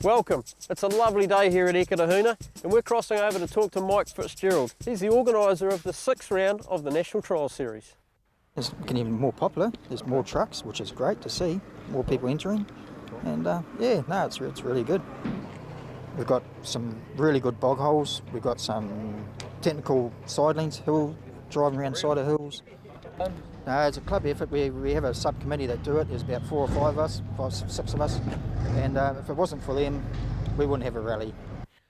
Welcome. It's a lovely day here at Ekatahuna and we're crossing over to talk to Mike Fitzgerald. He's the organiser of the 6th round of the National Trial Series. It's getting even more popular. There's more trucks, which is great to see. More people entering. And it's really good. We've got some really good bog holes. We've got some technical side lanes, driving around the side of hills. It's a club effort. We have a subcommittee that do it. There's about 4 or 5 of us, 5, 6 of us. And if it wasn't for them, we wouldn't have a rally.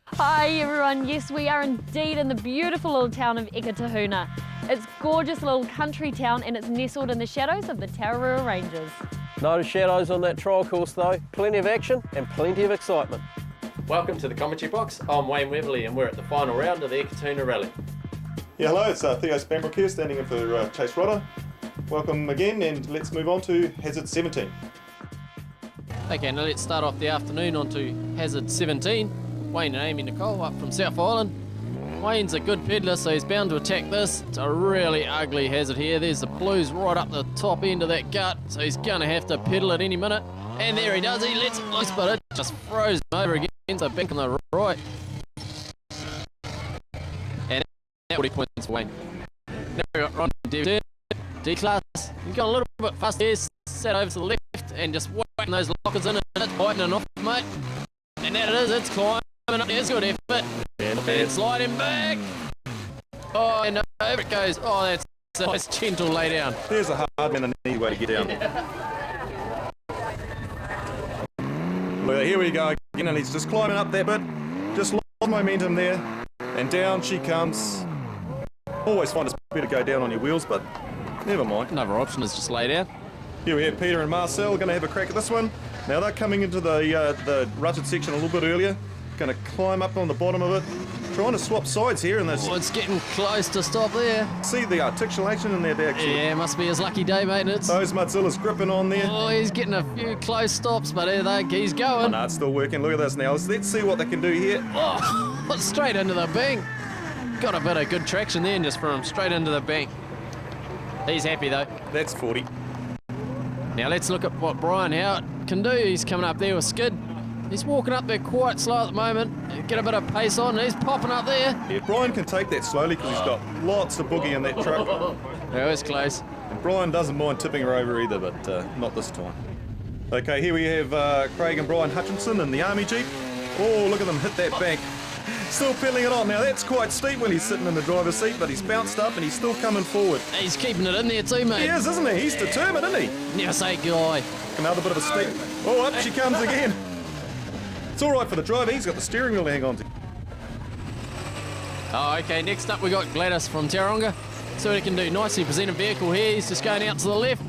Hi everyone, yes we are indeed in the beautiful little town of Ekatahuna. It's a gorgeous little country town and it's nestled in the shadows of the Tararua Ranges. No shadows on that trial course though, plenty of action and plenty of excitement. Welcome to the commentary box. I'm Wayne Weverly and we're at the final round of the Ekatahuna Rally. Yeah, hello, it's Theo Spanbrook here, standing in for Chase Rodder. Welcome again, and let's move on to Hazard 17. Okay, now let's start off the afternoon onto Hazard 17. Wayne and Amy Nicole up from South Island. Wayne's a good peddler, so he's bound to attack this. It's a really ugly hazard here. There's the blues right up the top end of that gut, so he's going to have to pedal at any minute. And there he does, he lets it loose, but it just throws him over again, so back on the right. And that 40 points for Wayne. Now we've got Ron D-Class. He's gone a little bit fast here, sat over to the left and just whacking those lockers in and it's biting it off, mate. And there it is, it's climbing up there, it's good effort. And sliding back. Oh, and over it goes. Oh, that's a nice gentle lay down. There's a hard man and an easy way to get down. Well, here we go again, and he's just climbing up that bit. Just lost momentum there, and down she comes. Always find it's better to go down on your wheels, but never mind. Another option is just lay down. Here we have Peter and Marcel going to have a crack at this one. Now they're coming into the rutted section a little bit earlier. Going to climb up on the bottom of it. Trying to swap sides here in this. Oh, it's getting close to stop there. See the articulation in there, actually. Yeah, must be his lucky day, mate. Those Mudzilla's gripping on there. Oh, he's getting a few close stops, but he's going. Oh, no, it's still working. Look at this now. Let's see what they can do here. Oh, straight into the bank. Got a bit of good traction there and just threw him straight into the bank. He's happy though. That's 40. Now let's look at what Brian Howard can do. He's coming up there with skid. He's walking up there quite slow at the moment. Get a bit of pace on and he's popping up there. Yeah, Brian can take that slowly because he's got lots of boogie in that truck. That was close. And Brian doesn't mind tipping her over either, but not this time. Okay, here we have Craig and Brian Hutchinson in the Army Jeep. Oh, look at them hit that bank. Still pedaling it on. Now that's quite steep when he's sitting in the driver's seat, but he's bounced up and he's still coming forward. He's keeping it in there too, mate. He is, isn't he? He's determined, isn't he? Never say guy. Another bit of a steep. Oh, up she comes again. It's all right for the driver. He's got the steering wheel to hang on to. Oh, okay. Next up we got Gladys from Tauranga. So he can do nicely presented vehicle here. He's just going out to the left.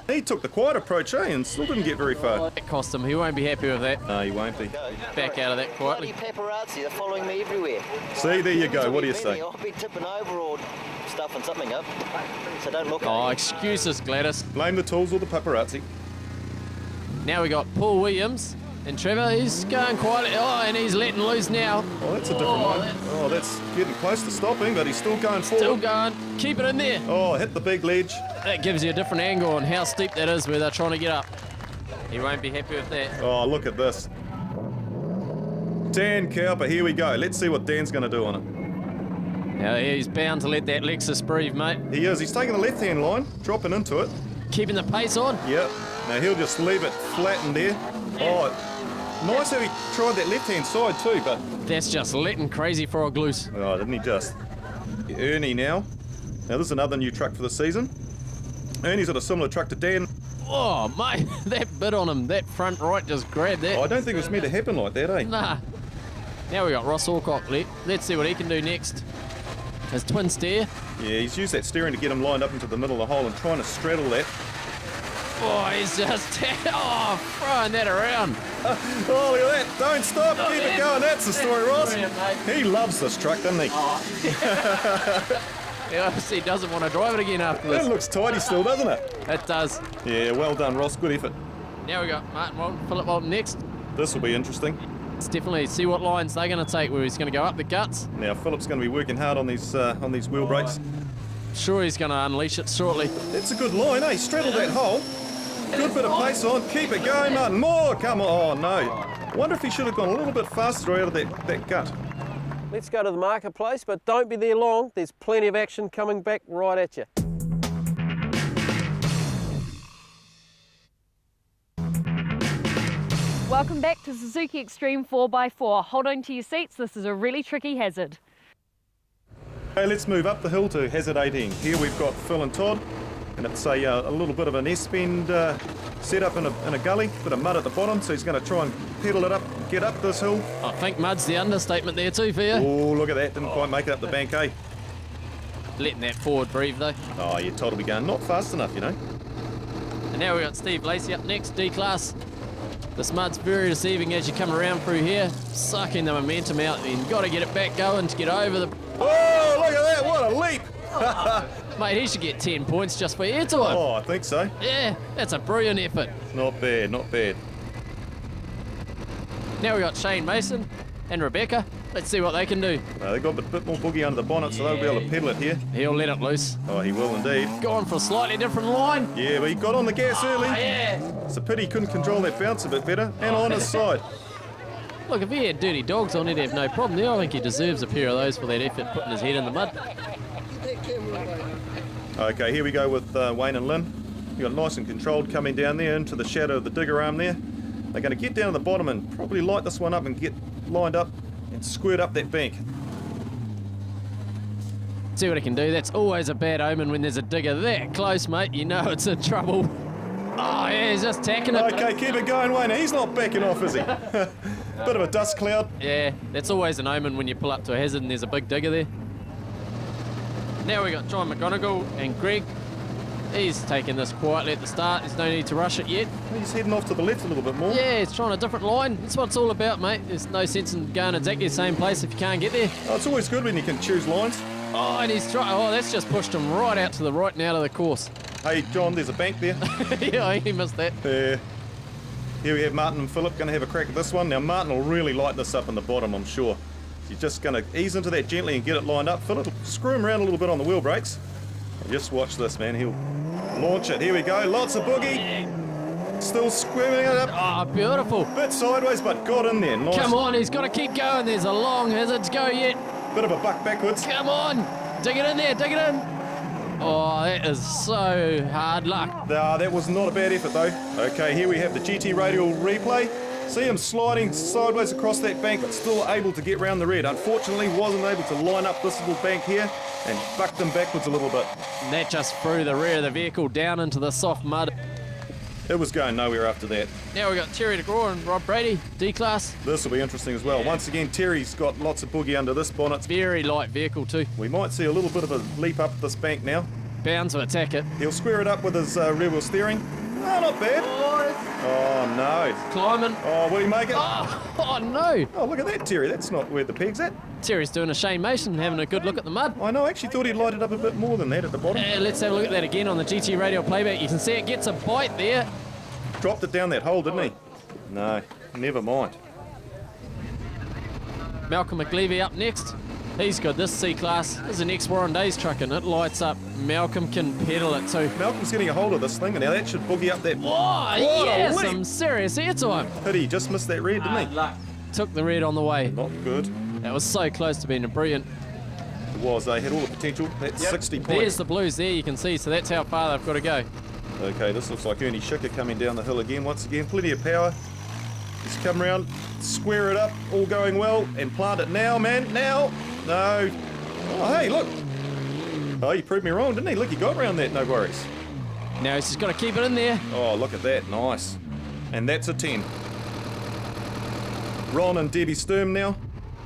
He took the quiet approach, and still didn't get very far. That cost him. He won't be happy with that. No, he won't be. Back out of that quietly. Paparazzi, they're following me everywhere. See, there you go. What do you say? I'll be tipping over or stuffing something up, so don't look. Oh, excuses, Gladys. Blame the tools or the paparazzi. Now we got Paul Williams and Trevor. He's going quietly. Oh, and he's letting loose now. Oh, that's a different one. Oh, that's getting close to stopping, but he's still going forward. Still going. Keep it in there. Oh, hit the big ledge. That gives you a different angle on how steep that is where they're trying to get up. He won't be happy with that. Oh, look at this. Dan Cowper, here we go. Let's see what Dan's going to do on it. Now he's bound to let that Lexus breathe, mate. He is. He's taking the left-hand line, dropping into it. Keeping the pace on. Yep. Now he'll just leave it flattened there. Oh, nice how he tried that left-hand side too, but... That's just letting Crazy Frog loose. Oh, didn't he just? Ernie now. Now this is another new truck for the season. Ernie's got a similar truck to Dan. Oh, mate, that bit on him, that front right just grabbed that. Oh, I don't think it was meant to happen like that, eh? Nah. Now we got Ross Alcock. Let's see what he can do next. His twin steer. Yeah, he's used that steering to get him lined up into the middle of the hole and trying to straddle that. Oh, he's just throwing that around. Oh, look at that. Don't stop. Keep it going. That's the story, Ross. He loves this truck, doesn't he? Oh. He obviously doesn't want to drive it again after this. That looks tidy still, doesn't it? It does. Yeah, well done, Ross. Good effort. Now we got Martin Walton, Philip Walton next. This will be interesting. Let's definitely see what lines they're going to take, where he's going to go up the guts. Now, Philip's going to be working hard on these wheel brakes. Sure, he's going to unleash it shortly. That's a good line, eh? Straddle that hole. Good bit of pace on. Keep it going, Martin. More. Come on. Oh, no. Wonder if he should have gone a little bit faster out of that gut. Let's go to the marketplace, but don't be there long. There's plenty of action coming back right at you. Welcome back to Suzuki Xtreme 4x4. Hold on to your seats, this is a really tricky hazard. Okay, let's move up the hill to hazard 18. Here we've got Phil and Todd, and it's a little bit of an S-bend set up in a gully, bit of mud at the bottom, so he's going to try and pedal it up, get up this hill. I think mud's the understatement there too for you. Oh, look at that, didn't quite make it up the bank, eh? Letting that forward breathe though. Oh, yeah, Todd will be going not fast enough, you know. And now we've got Steve Lacey up next, D-Class. This mud's very deceiving as you come around through here, sucking the momentum out. You've got to get it back going to get over the... Oh, look at that, what a leap! Mate, he should get 10 points just for airtime. Oh, I think so. Yeah, that's a brilliant effort. Not bad, not bad. Now we've got Shane Mason and Rebecca. Let's see what they can do. They've got a bit more boogie under the bonnet, so they'll be able to pedal it here. He'll let it loose. Oh, he will indeed. Going for a slightly different line. Yeah, but he got on the gas early. Yeah. It's a pity he couldn't control that bounce a bit better, and on his side. Look, if he had dirty dogs on, he'd have no problem there. I think he deserves a pair of those for that effort, putting his head in the mud. Okay, here we go with Wayne and Lynn. You got nice and controlled coming down there into the shadow of the digger arm there. They're going to get down to the bottom and probably light this one up and get lined up and squirt up that bank. See what he can do. That's always a bad omen when there's a digger that close, mate. You know it's in trouble. Oh, yeah, he's just tacking it. Okay, keep it going, Wayne. He's not backing off, is he? Bit of a dust cloud. Yeah, that's always an omen when you pull up to a hazard and there's a big digger there. Now we got John McGonigal and Greg. He's taking this quietly at the start. There's no need to rush it yet. He's heading off to the left a little bit more. Yeah, he's trying a different line. That's what it's all about, mate. There's no sense in going exactly the same place if you can't get there. Oh, it's always good when you can choose lines. Oh, and he's trying. Oh, that's just pushed him right out to the right and out of the course. Hey, John, there's a bank there. Yeah, he missed that. Here we have Martin and Philip going to have a crack at this one. Now, Martin will really light this up in the bottom, I'm sure. He's just going to ease into that gently and get it lined up. Philip will screw him around a little bit on the wheel brakes. And just watch this, man. He'll launch it. Here we go. Lots of boogie. Still squirming it up. Oh, beautiful. Bit sideways, but got in there. Nice. Come on, he's got to keep going. There's a long hazard to go yet. Bit of a buck backwards. Come on. Dig it in there. Dig it in. Oh, that is so hard luck. That was not a bad effort, though. Okay, here we have the GT Radial replay. See him sliding sideways across that bank, but still able to get round the red. Unfortunately, wasn't able to line up this little bank here and bucked him backwards a little bit. And that just threw the rear of the vehicle down into the soft mud. It was going nowhere after that. Now we've got Terry DeGraw and Rob Brady, D-Class. This will be interesting as well. Once again, Terry's got lots of boogie under this bonnet. Very light vehicle too. We might see a little bit of a leap up this bank now. Bound to attack it. He'll square it up with his rear wheel steering. Oh, not bad. Oh, no. Climbing. Oh, will he make it? Oh, no. Oh, look at that, Terry. That's not where the peg's at. Terry's doing a Shane Mason, having a good look at the mud. I know. I actually thought he'd light it up a bit more than that at the bottom. Let's have a look at that again on the GT Radio playback. You can see it gets a bite there. Dropped it down that hole, didn't he? No, never mind. Malcolm McLeavy up next. He's good. This C-Class is an ex-Warren Days truck and it lights up. Malcolm can pedal it too. Malcolm's getting a hold of this thing, and now that should boogie up that... Oh, yeah, some serious airtime. Pity, he just missed that red, didn't he? Took the red on the way. Not good. That was so close to being a brilliant. It was. They had all the potential. That's 60 points. There's the blues there, you can see, so that's how far they've got to go. Okay, this looks like Ernie Schicker coming down the hill again. Once again, plenty of power. He's come around, square it up, all going well, and plant it now, man. Now. No. Oh, hey, look. Oh, you proved me wrong, didn't he? Look, he got around that, no worries. Now he's just got to keep it in there. Oh, look at that. Nice. And that's a 10. Ron and Debbie Sturm now.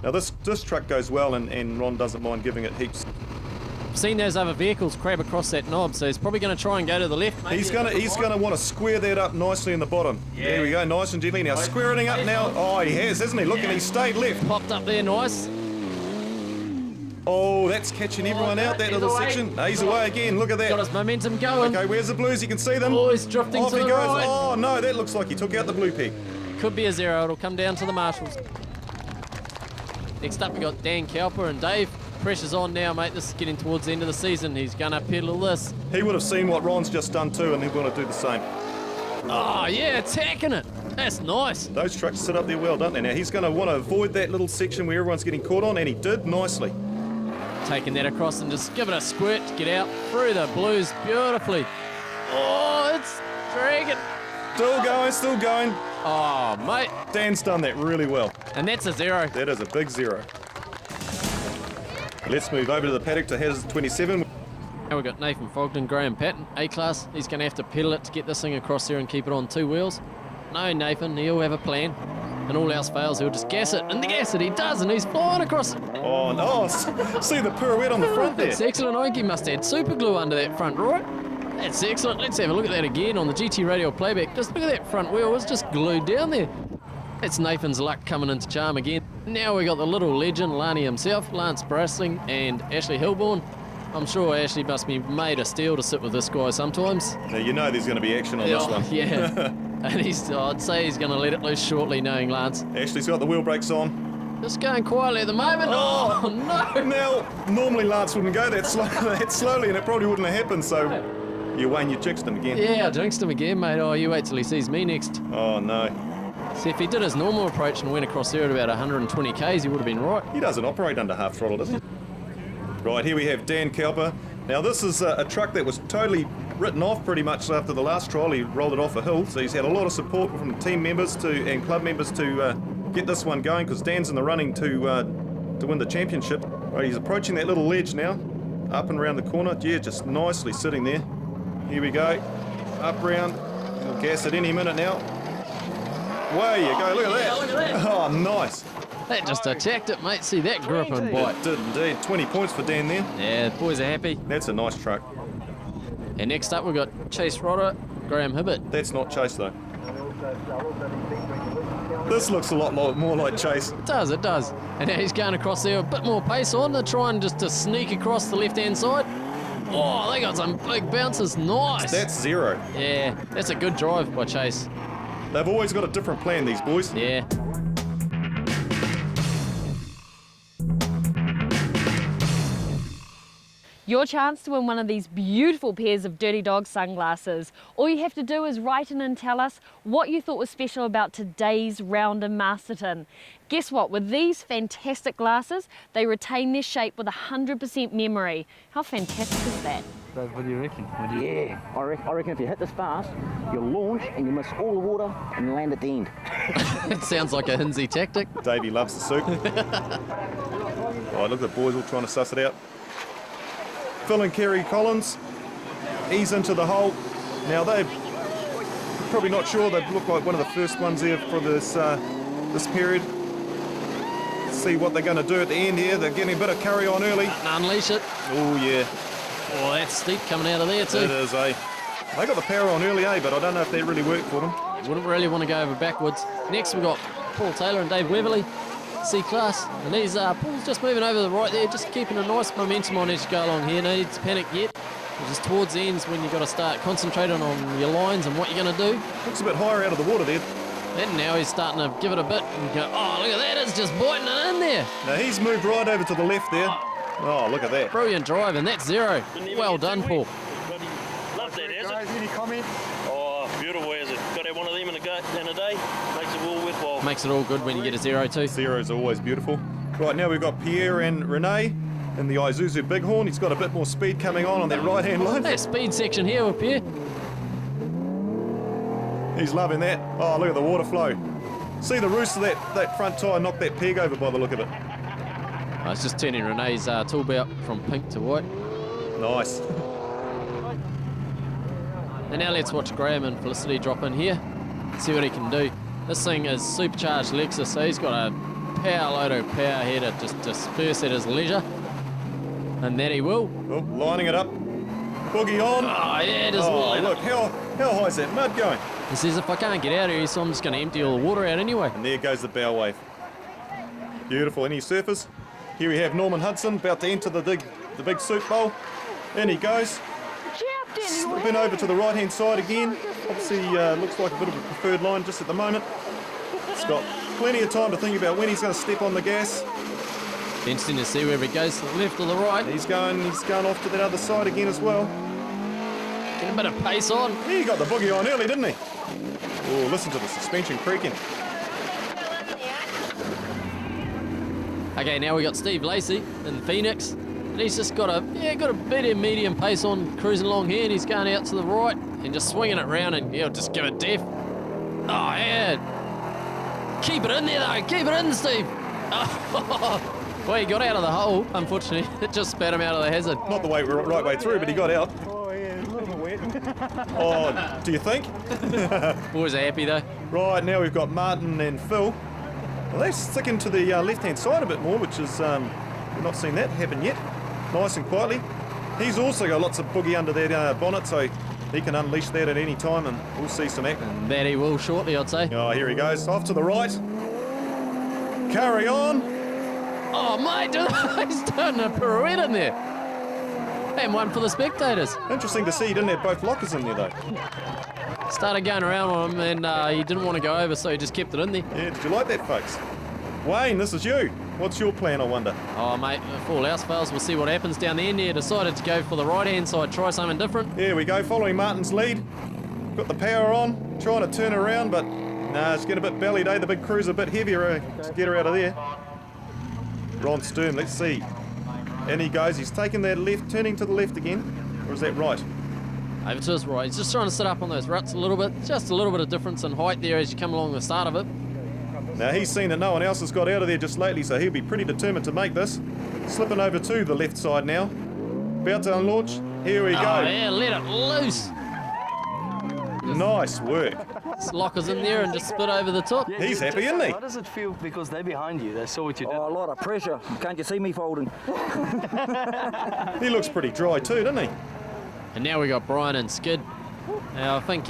Now, this truck goes well, and Ron doesn't mind giving it heaps. I've seen those other vehicles crab across that knob, so he's probably going to try and go to the left. He's gonna want to square that up nicely in the bottom. Yeah. There we go, nice and gently. Now squaring up now. Oh, he has, hasn't he? Look, and he stayed left. Popped up there, nice. Oh, that's catching everyone out, that little section. No, he's away again, look at that. Got his momentum going. Okay, where's the blues? You can see them. Oh, he's drifting Off to he the goes. right. Oh, no, that looks like he took out the blue peg. Could be a zero, it'll come down to the marshals. Next up we got Dan Cowper and Dave. Pressure's on now, mate. This is getting towards the end of the season. He's going to pedal this. He would have seen what Ron's just done too, and he's going to do the same. Oh, yeah, attacking it. That's nice. Those trucks sit up there well, don't they? Now he's going to want to avoid that little section where everyone's getting caught on, and he did nicely. Taking that across and just give it a squirt to get out through the blues beautifully. Oh, it's dragging. Still going, still going. Oh, mate. Dan's done that really well. And that's a 0. That is a big 0. Let's move over to the paddock to Hazard 27. Now we've got Nathan Fogden, Graham Patton, A-Class. He's going to have to pedal it to get this thing across there and keep it on 2 wheels. No, Nathan, he'll have a plan. And all else fails, he'll just gas it. And the gas it he does, and he's flying across it. Oh, no. See the pirouette on the front there. That's excellent. I think he must have had super glue under that front, right? That's excellent. Let's have a look at that again on the GT Radio playback. Just look at that front wheel. It's just glued down there. That's Nathan's luck coming into charm again. Now we got the little legend, Lani himself, Lance Brasling and Ashley Hilborn. I'm sure Ashley must be made of steel to sit with this guy sometimes. Now, you know there's going to be action on this one. Yeah. And I'd say he's going to let it loose shortly, knowing Lance. Ashley's got the wheel brakes on. Just going quietly at the moment. Oh, no. Now, normally Lance wouldn't go that slowly, and it probably wouldn't have happened, so you Wayne, you jinxed him again. Yeah, I jinxed him again, mate. Oh, you wait till he sees me next. Oh, no. See, if he did his normal approach and went across there at about 120 k's, he would have been right. He doesn't operate under half throttle, does he? Right, here we have Dan Cowper. Now, this is a truck that was totally written off pretty much after the last trial. He rolled it off a hill, so he's had a lot of support from team members and club members to get this one going, because Dan's in the running to win the championship. Right, he's approaching that little ledge now, up and around the corner. Yeah, just nicely sitting there. Here we go, up round. He'll gas it any minute now. Way you go, look at that. Look at that. Oh, nice. That just attacked it, mate. See that grip and bite. It did indeed. 20 points for Dan there. Yeah, the boys are happy. That's a nice truck. And next up we've got Chase Rodder, Graham Hibbert. That's not Chase though. This looks a lot more like Chase. It does, it does. And now he's going across there a bit more pace on. They're trying just to sneak across the left-hand side. Oh, they got some big bounces. Nice. That's 0. Yeah, that's a good drive by Chase. They've always got a different plan, these boys. Yeah. Your chance to win one of these beautiful pairs of Dirty Dog sunglasses. All you have to do is write in and tell us what you thought was special about today's round in Masterton. Guess what? With these fantastic glasses, they retain their shape with 100% memory. How fantastic is that? What do you reckon? Yeah, I reckon if you hit this fast, you'll launch and you miss all the water and you land at the end. It sounds like a Hinsey tactic. Davey loves the soup. Oh, look at the boys all trying to suss it out. Phil and Kerry Collins, ease into the hole. Now they're probably not sure. They look like one of the first ones there for this this period. Let's see what they're going to do at the end here. They're getting a bit of carry on early. Unleash it. Oh yeah. Oh, that's steep coming out of there too. It is, eh? They got the power on early, eh? But I don't know if that really worked for them. Wouldn't really want to go over backwards. Next we've got Paul Taylor and Dave Weatherly, C-Class. And these Paul's just moving over the right there, just keeping a nice momentum on as you go along here. No need to panic yet. It's just towards the ends when you've got to start concentrating on your lines and what you're going to do. Looks a bit higher out of the water there. And now he's starting to give it a bit and go, oh, look at that, it's just biting it in there. Now he's moved right over to the left there. Oh, look at that. Brilliant drive, and that's 0. Well done, Paul. Love that, has Guys, it? any comment? Oh, beautiful, has it? Got to have one of them in a day. Makes it all worthwhile. Makes it all good when you get a 0 too. Zero's always beautiful. Right, now we've got Pierre and Renee in the Isuzu Bighorn. He's got a bit more speed coming on that right-hand line. That speed section here up here. He's loving that. Oh, look at the water flow. See the roost of that front tyre knock that peg over by the look of it. Oh, it's just turning Renee's tool belt from pink to white. Nice. And now let's watch Graham and Felicity drop in here. See what he can do. This thing is supercharged Lexus, so he's got a power load of power here to just disperse at his leisure. And that he will. Oh, lining it up. Boogie on. Oh, yeah, just Oh, look, how high is that mud going? He says if I can't get out of here, so I'm just going to empty all the water out anyway. And there goes the bow wave. Beautiful. Any surface. Here we have Norman Hudson about to enter the big soup bowl. In he goes. Spin over to the right-hand side again. Obviously looks like a bit of a preferred line just at the moment. He's got plenty of time to think about when he's going to step on the gas. Interesting to see where he goes, to the left or the right. He's going off to that other side again as well. Get a bit of pace on. He got the boogie on early, didn't he? Oh, listen to the suspension creaking. Okay, now we got Steve Lacey in the Phoenix, and he's just got a medium pace on, cruising along here, and he's going out to the right and just swinging it round, and he'll just give it def. Oh, yeah. Keep it in there, though. Keep it in, Steve. Oh. Well, he got out of the hole, unfortunately. It just spat him out of the hazard. Not the right way through, but he got out. Oh yeah, a little bit wet. Oh, do you think? Always happy, though. Right, now we've got Martin and Phil. Well, they're sticking to the left-hand side a bit more, which is, we've not seen that happen yet. Nice and quietly. He's also got lots of boogie under that bonnet, so he can unleash that at any time, and we'll see some action. That he will shortly, I'd say. Oh, here he goes, off to the right. Carry on. Oh, mate, he's doing a pirouette in there. And one for the spectators. Interesting to see he didn't have both lockers in there, though. Started going around on him, and he didn't want to go over, so he just kept it in there. Yeah, did you like that, folks? Wayne, this is you. What's your plan, I wonder? Oh, mate, if all else fails, we'll see what happens down the end here. Decided to go for the right-hand side, try something different. Here we go, following Martin's lead. Got the power on, trying to turn around, but nah, it's getting a bit bellied, eh? The big crew's a bit heavier to get her out of there. Ron Sturm, let's see. And he goes, he's taking that left, turning to the left again. Or is that right? Over to his right. He's just trying to sit up on those ruts a little bit. Just a little bit of difference in height there as you come along the start of it. Now he's seen that no one else has got out of there just lately, so he'll be pretty determined to make this. Slipping over to the left side now. About to unlaunch. Here we go. Oh, yeah, let it loose. Nice work. Lockers in there and just spit over the top. He's happy, isn't he? How does it feel because they're behind you? They saw what you did. Oh, a lot of pressure. Can't you see me folding? He looks pretty dry too, doesn't he? And now we got Brian and Skid. Now I think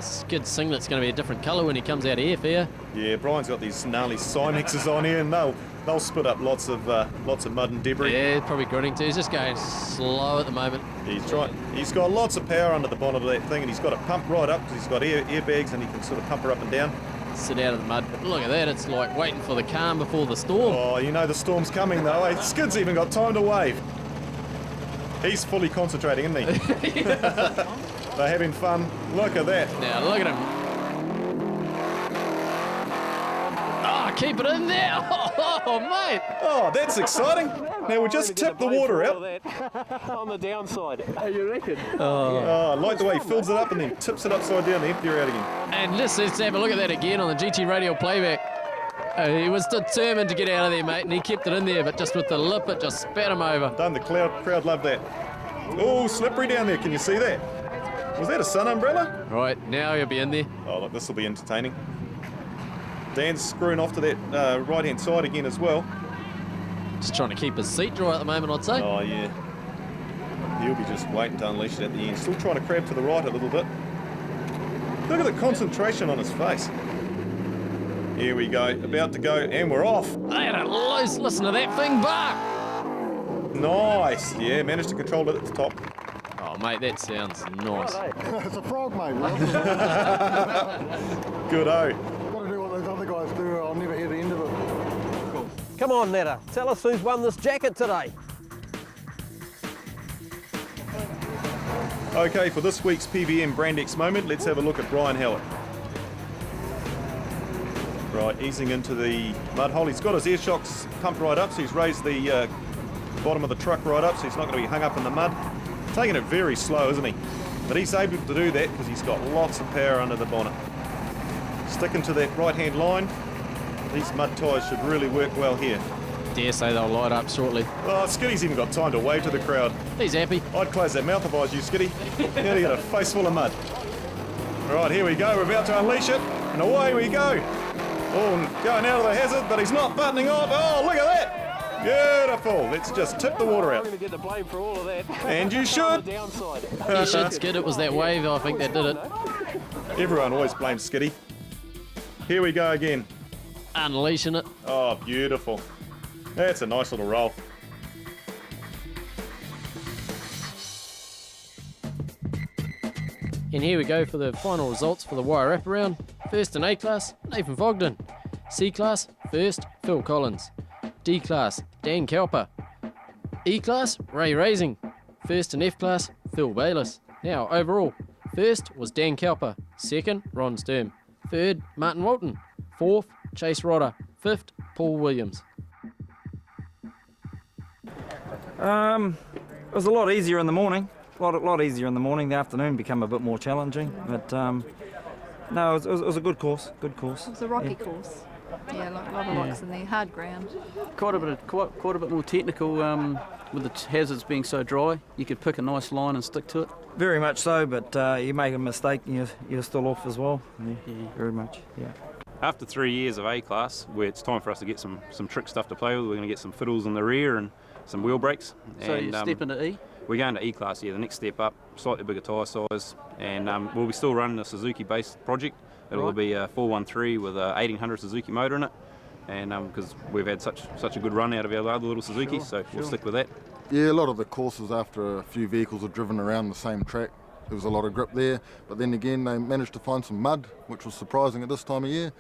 Skid's singlet's going to be a different colour when he comes out of airfare. Yeah, Brian's got these gnarly Cymexes on here, and they'll spit up lots of mud and debris. Yeah, probably grinning too. He's just going slow at the moment. He's trying. He's got lots of power under the bonnet of that thing, and he's got it pumped right up because he's got airbags, and he can sort of pump her up and down. Sit out of the mud. But look at that, it's like waiting for the calm before the storm. Oh, you know the storm's coming though. Eh? Skid's even got time to wave. He's fully concentrating, isn't he? They're having fun. Look at that. Now look at him. Oh, keep it in there. Oh, mate. Oh, that's exciting. Now we just tip the water out. On the downside. Oh, you reckon? Oh, I like the way he fills it up and then tips it upside down to empty her out again. And let's have a look at that again on the GT radio playback. He was determined to get out of there, mate, and he kept it in there, but just with the lip, it just spat him over. Done. The crowd loved that. Oh, slippery down there. Can you see that? Was that a sun umbrella? Right, now he'll be in there. Oh, look, this will be entertaining. Dan's screwing off to that right-hand side again as well. Just trying to keep his seat dry at the moment, I'd say. Oh, yeah. He'll be just waiting to unleash it at the end. Still trying to crab to the right a little bit. Look at the concentration on his face. Here we go. About to go, and we're off. Let it loose. Listen to that thing bark. Nice. Yeah, managed to control it at the top. Oh, mate, that sounds nice. It's a frog, mate. Good-o. Got to do what those other guys do, or I'll never hear the end of it. Come on, Netta, tell us who's won this jacket today. Okay, for this week's PVM Brandex moment, let's have a look at Brian Howard. Right, easing into the mud hole. He's got his air shocks pumped right up, so he's raised the bottom of the truck right up, so he's not going to be hung up in the mud. Taking it very slow, isn't he? But he's able to do that because he's got lots of power under the bonnet. Sticking to that right-hand line. These mud tyres should really work well here. Dare say they'll light up shortly. Oh, Skitty's even got time to wave to the crowd. He's happy. I'd close that mouth if I was you, Skitty. Now you got a face full of mud. Right, here we go. We're about to unleash it, and away we go. Oh, going out of the hazard, but he's not buttoning off. Oh, look at that. Beautiful. Let's just tip the water out. I'm going to get the blame for all of that. And you On should. the downside. You should, Skid. It was that wave, I think, that did it. Everyone always blames Skitty. Here we go again. Unleashing it. Oh, beautiful. That's a nice little roll. And here we go for the final results for the wire wraparound. First in A class, Nathan Fogden. C class, first, Phil Collins. D class, Dan Kelper. E class, Ray Raising. First in F class, Phil Bayliss. Now, overall, first was Dan Kelper. Second, Ron Sturm. Third, Martin Walton. Fourth, Chase Rodder. Fifth, Paul Williams. It was a lot easier in the morning. A lot easier in the morning. The afternoon became a bit more challenging. But no, it was a good course. Good course. It was a rocky course. Yeah, a lot of rocks in there, hard ground. Quite a bit more technical with the hazards being so dry. You could pick a nice line and stick to it. Very much so, but you make a mistake and you're still off as well. Yeah. Very much, yeah. After 3 years of A class, where it's time for us to get some trick stuff to play with, we're going to get some fiddles in the rear and some wheel brakes. So you step into E? We're going to E class, yeah, the next step up, slightly bigger tyre size, and we'll be still running a Suzuki-based project. It'll be a 413 with a 1800 Suzuki motor in it, and because we've had such a good run out of our other little Suzuki, so we'll stick with that. Yeah, a lot of the courses after a few vehicles have driven around the same track, there was a lot of grip there, but then again they managed to find some mud, which was surprising at this time of year,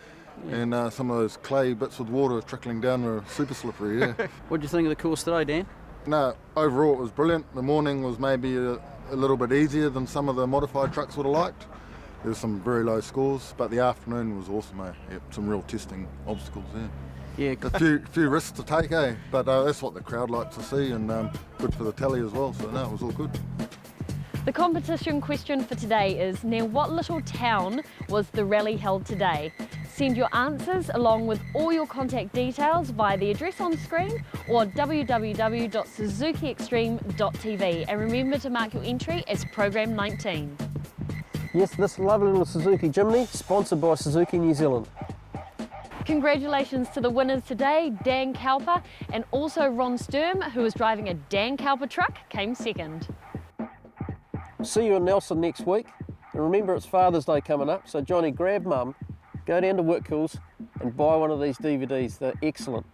and some of those clay bits with water trickling down were super slippery, yeah. What did you think of the course today, Dan? No, overall it was brilliant. The morning was maybe a little bit easier than some of the modified trucks would have liked. There was some very low scores, but the afternoon was awesome, eh? Yep, some real testing obstacles there. Yeah, a few risks to take, eh? But that's what the crowd likes to see, and good for the tally as well, so no, it was all good. The competition question for today is, near what little town was the rally held today? Send your answers along with all your contact details via the address on screen or www.suzukiextreme.tv, and remember to mark your entry as Program 19. Yes, this lovely little Suzuki Jimny, sponsored by Suzuki New Zealand. Congratulations to the winners today, Dan Cowper, and also Ron Sturm, who was driving a Dan Cowper truck, came second. See you in Nelson next week, and remember it's Father's Day coming up, so Johnny, grab Mum, go down to Whitkills and buy one of these DVDs, they're excellent.